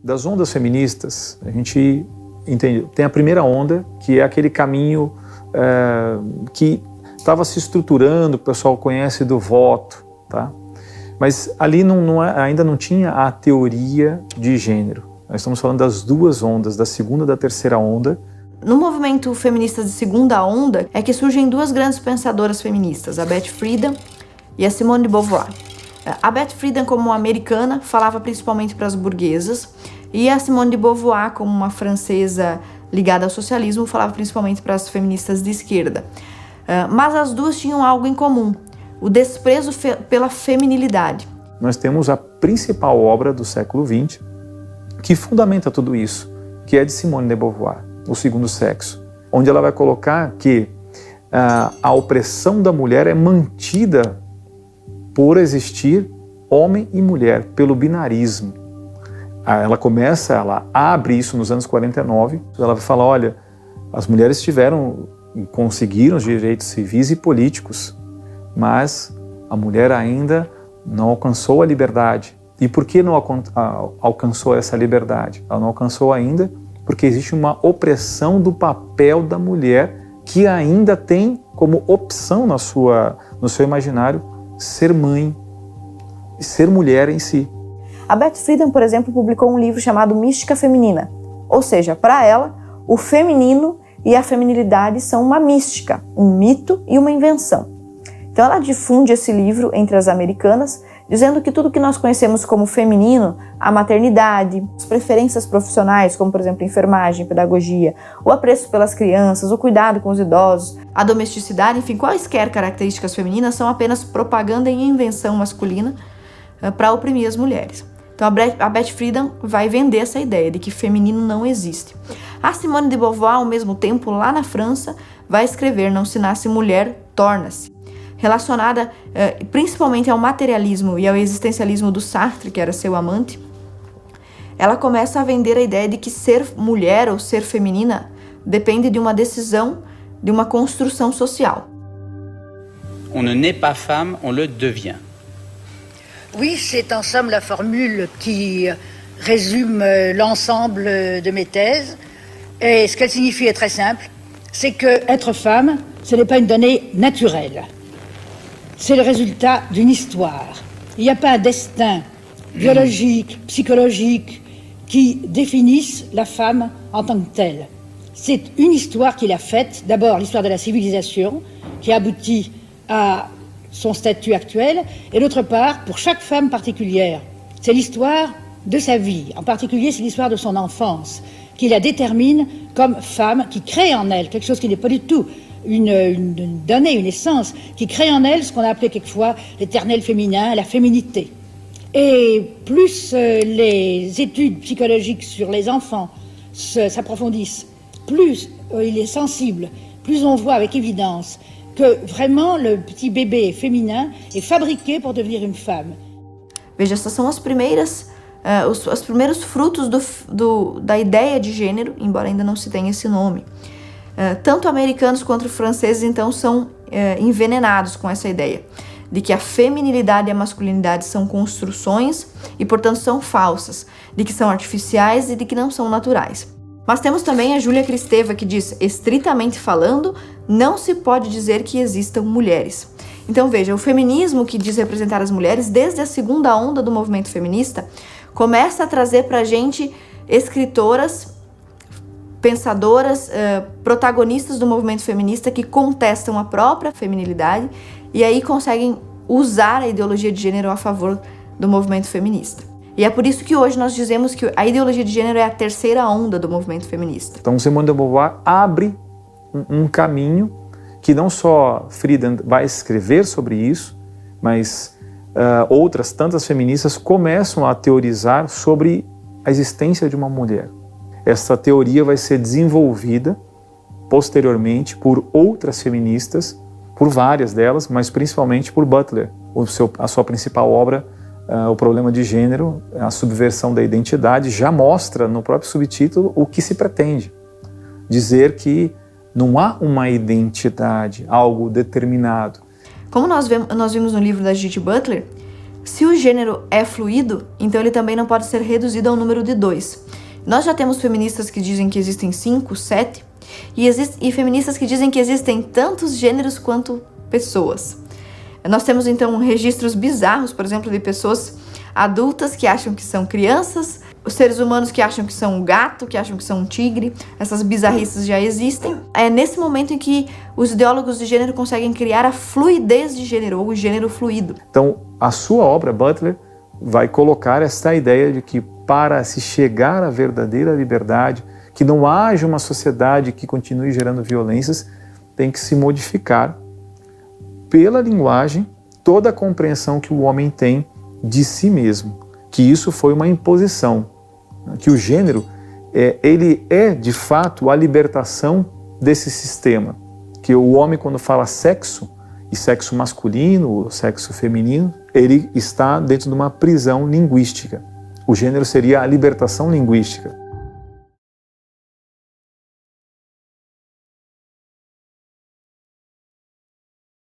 Das ondas feministas, a gente entende, tem a primeira onda, que é aquele caminho que estava se estruturando, o pessoal conhece do voto, tá? Mas ali ainda não tinha a teoria de gênero. Nós estamos falando das duas ondas, da segunda e da terceira onda. No movimento feminista de segunda onda é que surgem duas grandes pensadoras feministas, a Beth Friedan e a Simone de Beauvoir. A Beth Friedan, como uma americana, falava principalmente para as burguesas, e a Simone de Beauvoir, como uma francesa ligada ao socialismo, falava principalmente para as feministas de esquerda. Mas as duas tinham algo em comum: o desprezo pela feminilidade. Nós temos a principal obra do século XX que fundamenta tudo isso, que é de Simone de Beauvoir, O Segundo Sexo, onde ela vai colocar que a opressão da mulher é mantida por existir homem e mulher, pelo binarismo. Ela abre isso nos anos 49, ela vai falar, olha, as mulheres conseguiram os direitos civis e políticos, mas a mulher ainda não alcançou a liberdade. E por que não alcançou essa liberdade? Ela não alcançou ainda porque existe uma opressão do papel da mulher, que ainda tem como opção no seu imaginário ser mãe, ser mulher em si. A Beth Friedan, por exemplo, publicou um livro chamado Mística Feminina. Ou seja, para ela, o feminino e a feminilidade são uma mística, um mito e uma invenção. Então ela difunde esse livro entre as americanas, dizendo que tudo que nós conhecemos como feminino, a maternidade, as preferências profissionais, como por exemplo enfermagem, pedagogia, o apreço pelas crianças, o cuidado com os idosos, a domesticidade, enfim, quaisquer características femininas são apenas propaganda e invenção masculina para oprimir as mulheres. Então a Beth Friedan vai vender essa ideia de que feminino não existe. A Simone de Beauvoir, ao mesmo tempo, lá na França, vai escrever Não se nasce mulher, torna-se, relacionada principalmente ao materialismo e ao existencialismo do Sartre, que era seu amante. Ela começa a vender a ideia de que ser mulher ou ser feminina depende de uma decisão, de uma construção social. On ne naît pas femme, on le devient. Oui, c'est en somme la formule qui résume l'ensemble de mes thèses. Et ce qu'elle signifie est très simple, c'est que être femme, ce n'est pas une donnée naturelle. C'est le résultat d'une histoire. Il n'y a pas un destin biologique, psychologique qui définisse la femme en tant que telle. C'est une histoire qu'il a faite, d'abord l'histoire de la civilisation, qui aboutit à son statut actuel, et d'autre part, pour chaque femme particulière, c'est l'histoire de sa vie. En particulier, c'est l'histoire de son enfance, qui la détermine comme femme, qui crée en elle quelque chose qui n'est pas du tout une donnée, une essence, qui crée en elle ce qu'on a appelé quelquefois l'éternel féminin, la féminité. Et plus les études psychologiques sur les enfants s'approfondissent, plus il est sensible, plus on voit avec évidence que vraiment le petit bébé féminin est fabriqué pour devenir une femme. Veja, essas são os primeiros frutos da ideia de gênero, embora ainda não se tenha esse nome. Tanto americanos quanto franceses, então, são envenenados com essa ideia de que a feminilidade e a masculinidade são construções e, portanto, são falsas, de que são artificiais e de que não são naturais. Mas temos também a Júlia Kristeva, que diz, estritamente falando, não se pode dizer que existam mulheres. Então veja, o feminismo que diz representar as mulheres, desde a segunda onda do movimento feminista, começa a trazer pra gente escritoras, pensadoras, protagonistas do movimento feminista que contestam a própria feminilidade e aí conseguem usar a ideologia de gênero a favor do movimento feminista. E é por isso que hoje nós dizemos que a ideologia de gênero é a terceira onda do movimento feminista. Então Simone de Beauvoir abre um caminho que não só Friedan vai escrever sobre isso, mas outras tantas feministas começam a teorizar sobre a existência de uma mulher. Essa teoria vai ser desenvolvida posteriormente por outras feministas, por várias delas, mas principalmente por Butler, a sua principal obra, O Problema de Gênero, a subversão da identidade, já mostra no próprio subtítulo o que se pretende. Dizer que não há uma identidade, algo determinado. Como nós vimos no livro da Judith Butler, Se o gênero é fluido, então ele também não pode ser reduzido ao número de 2. Nós já temos feministas que dizem que existem 5, 7, e feministas que dizem que existem tantos gêneros quanto pessoas. Nós temos então registros bizarros, por exemplo, de pessoas adultas que acham que são crianças, os seres humanos que acham que são um gato, que acham que são um tigre. Essas bizarrices já existem. É nesse momento em que os ideólogos de gênero conseguem criar a fluidez de gênero, ou o gênero fluido. Então, a sua obra, Butler, vai colocar essa ideia de que para se chegar à verdadeira liberdade, que não haja uma sociedade que continue gerando violências, tem que se modificar pela linguagem toda a compreensão que o homem tem de si mesmo, que isso foi uma imposição, que o gênero ele é de fato a libertação desse sistema, que o homem, quando fala sexo, e sexo masculino ou sexo feminino, ele está dentro de uma prisão linguística. O gênero seria a libertação linguística.